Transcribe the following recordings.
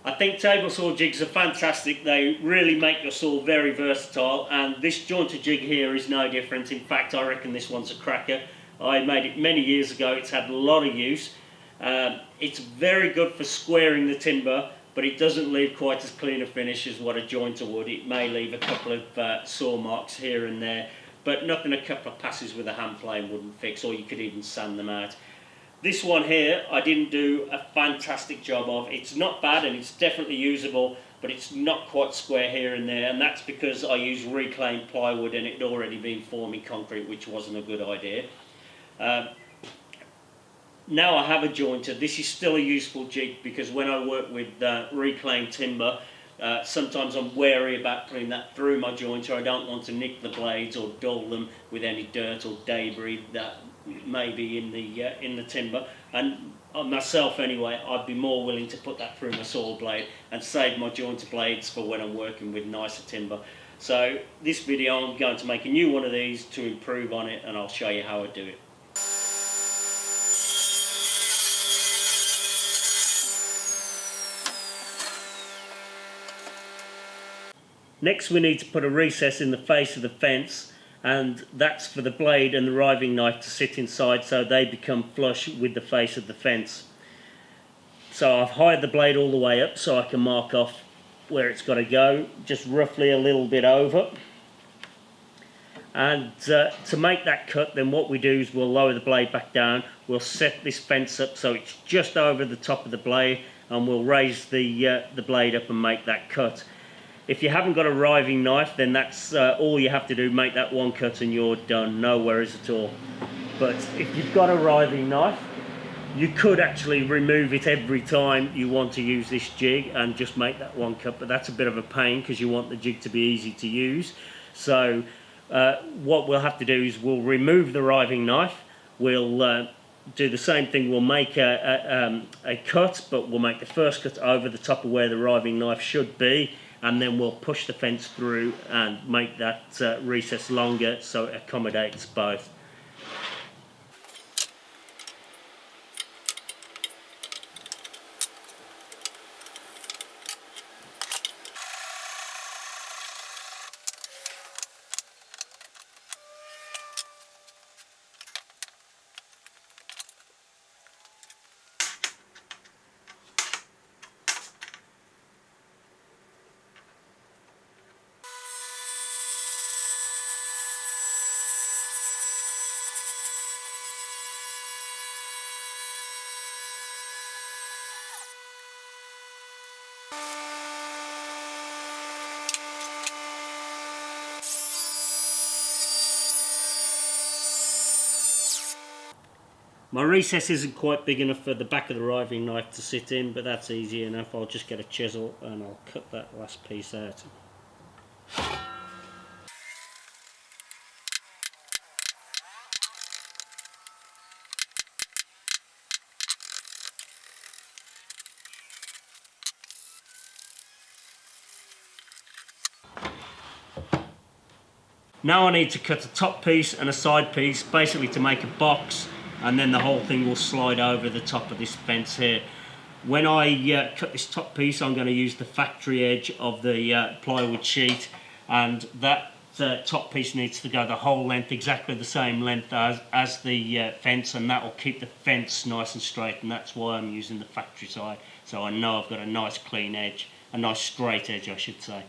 I think table saw jigs are fantastic. They really make your saw very versatile, and this jointer jig here is no different. In fact, I reckon this one's a cracker. I made it many years ago. It's had a lot of use. It's very good for squaring the timber, but it doesn't leave quite as clean a finish as what a jointer would. It may leave a couple of saw marks here and there, but nothing a couple of passes with a hand plane wouldn't fix, or you could even sand them out. This one here, I didn't do a fantastic job of. It's not bad and it's definitely usable, but it's not quite square here and there, and that's because I used reclaimed plywood and it had already been forming concrete, which wasn't a good idea. Now I have a jointer. This is still a useful jig because when I work with reclaimed timber, sometimes I'm wary about putting that through my jointer. I don't want to nick the blades or dull them with any dirt or debris that may be in the timber. And myself anyway, I'd be more willing to put that through my saw blade and save my jointer blades for when I'm working with nicer timber. So this video I'm going to make a new one of these to improve on it, and I'll show you how I do it. Next we need to put a recess in the face of the fence, and that's for the blade and the riving knife to sit inside so they become flush with the face of the fence. So I've hired the blade all the way up so I can mark off where it's got to go, just roughly a little bit over. And to make that cut, then what we do is we'll lower the blade back down, we'll set this fence up so it's just over the top of the blade, and we'll raise the blade up and make that cut. If you haven't got a riving knife, then that's all you have to do, make that one cut and you're done, no worries at all. But if you've got a riving knife, you could actually remove it every time you want to use this jig and just make that one cut, but that's a bit of a pain because you want the jig to be easy to use. So what we'll have to do is we'll remove the riving knife, we'll do the same thing, we'll make a cut, but we'll make the first cut over the top of where the riving knife should be, and then we'll push the fence through and make that recess longer so it accommodates both. My recess isn't quite big enough for the back of the riving knife to sit in, but that's easy enough. I'll just get a chisel and I'll cut that last piece out. Now I need to cut a top piece and a side piece, basically to make a box, and then the whole thing will slide over the top of this fence here. When I cut this top piece, I'm going to use the factory edge of the plywood sheet, and that top piece needs to go the whole length, exactly the same length as the fence, and that will keep the fence nice and straight, and that's why I'm using the factory side, so I know I've got a nice clean edge, a nice straight edge I should say.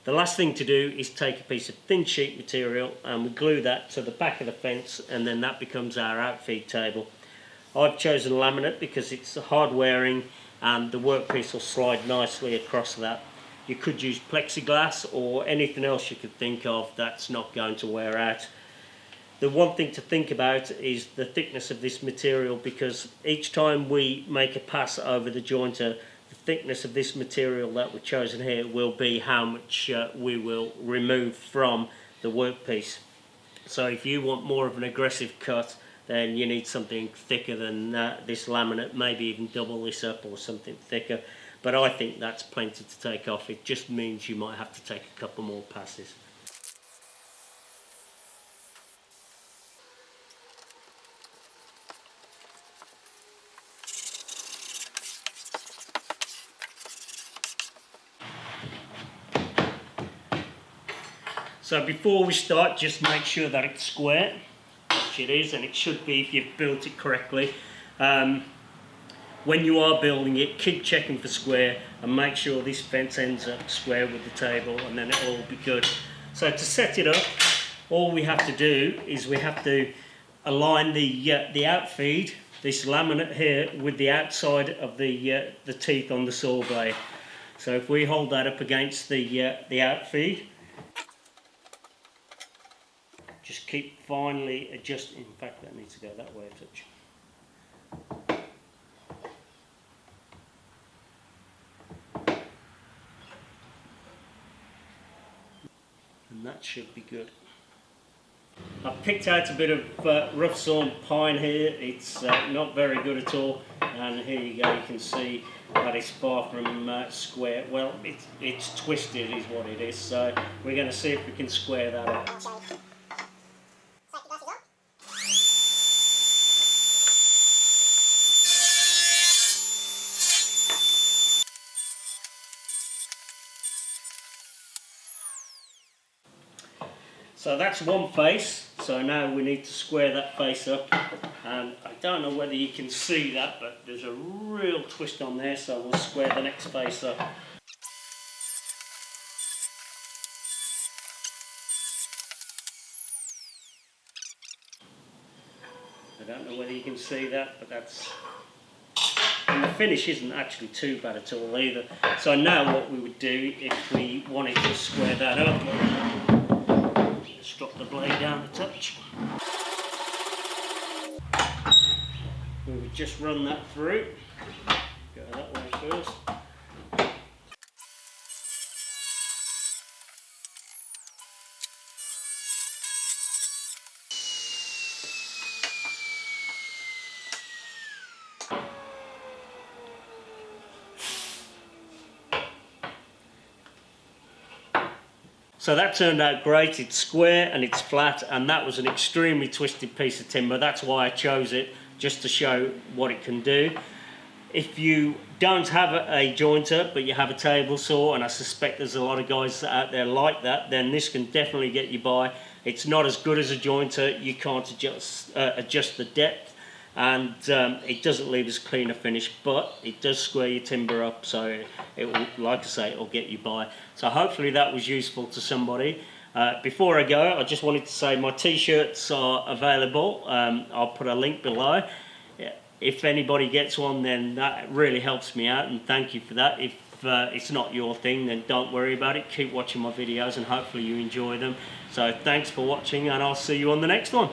The last thing to do is take a piece of thin sheet material and we glue that to the back of the fence, and then that becomes our outfeed table. I've chosen laminate because it's hard wearing and the workpiece will slide nicely across that. You could use plexiglass or anything else you could think of that's not going to wear out. The one thing to think about is the thickness of this material, because each time we make a pass over the jointer, the thickness of this material that we've chosen here will be how much we will remove from the workpiece. So if you want more of an aggressive cut, then you need something thicker than this laminate, maybe even double this up or something thicker. But I think that's plenty to take off. It just means you might have to take a couple more passes. So before we start, just make sure that it's square, which it is, and it should be if you've built it correctly. When you are building it, keep checking for square and make sure this fence ends up square with the table, and then it'll all be good. So to set it up, all we have to do is we have to align the outfeed, this laminate here, with the outside of the teeth on the saw blade. So if we hold that up against the outfeed, just keep finely adjusting. In fact, that needs to go that way a touch. And that should be good. I've picked out a bit of rough sawn pine here. It's not very good at all. And here you go, you can see that it's far from square. Well, it's twisted is what it is. So we're going to see if we can square that up. So that's one face, so now we need to square that face up, and I don't know whether you can see that, but there's a real twist on there, so we'll square the next face up. I don't know whether you can see that, but that's... And the finish isn't actually too bad at all either. So now what we would do if we wanted to square that up, just drop the blade down a touch. We would just run that through. Go that way first. So that turned out great. It's square and it's flat, and that was an extremely twisted piece of timber. That's why I chose it, just to show what it can do. If you don't have a jointer but you have a table saw, and I suspect there's a lot of guys out there like that, then this can definitely get you by. It's not as good as a jointer. You can't adjust the depth, and it doesn't leave as clean a finish, but it does square your timber up, so it will, like I say, it will get you by. So hopefully that was useful to somebody. Before I go, I just wanted to say my t-shirts are available. I'll put a link below. If anybody gets one, then that really helps me out, and thank you for that. If it's not your thing, then don't worry about it. Keep watching my videos and hopefully you enjoy them. So thanks for watching, and I'll see you on the next one.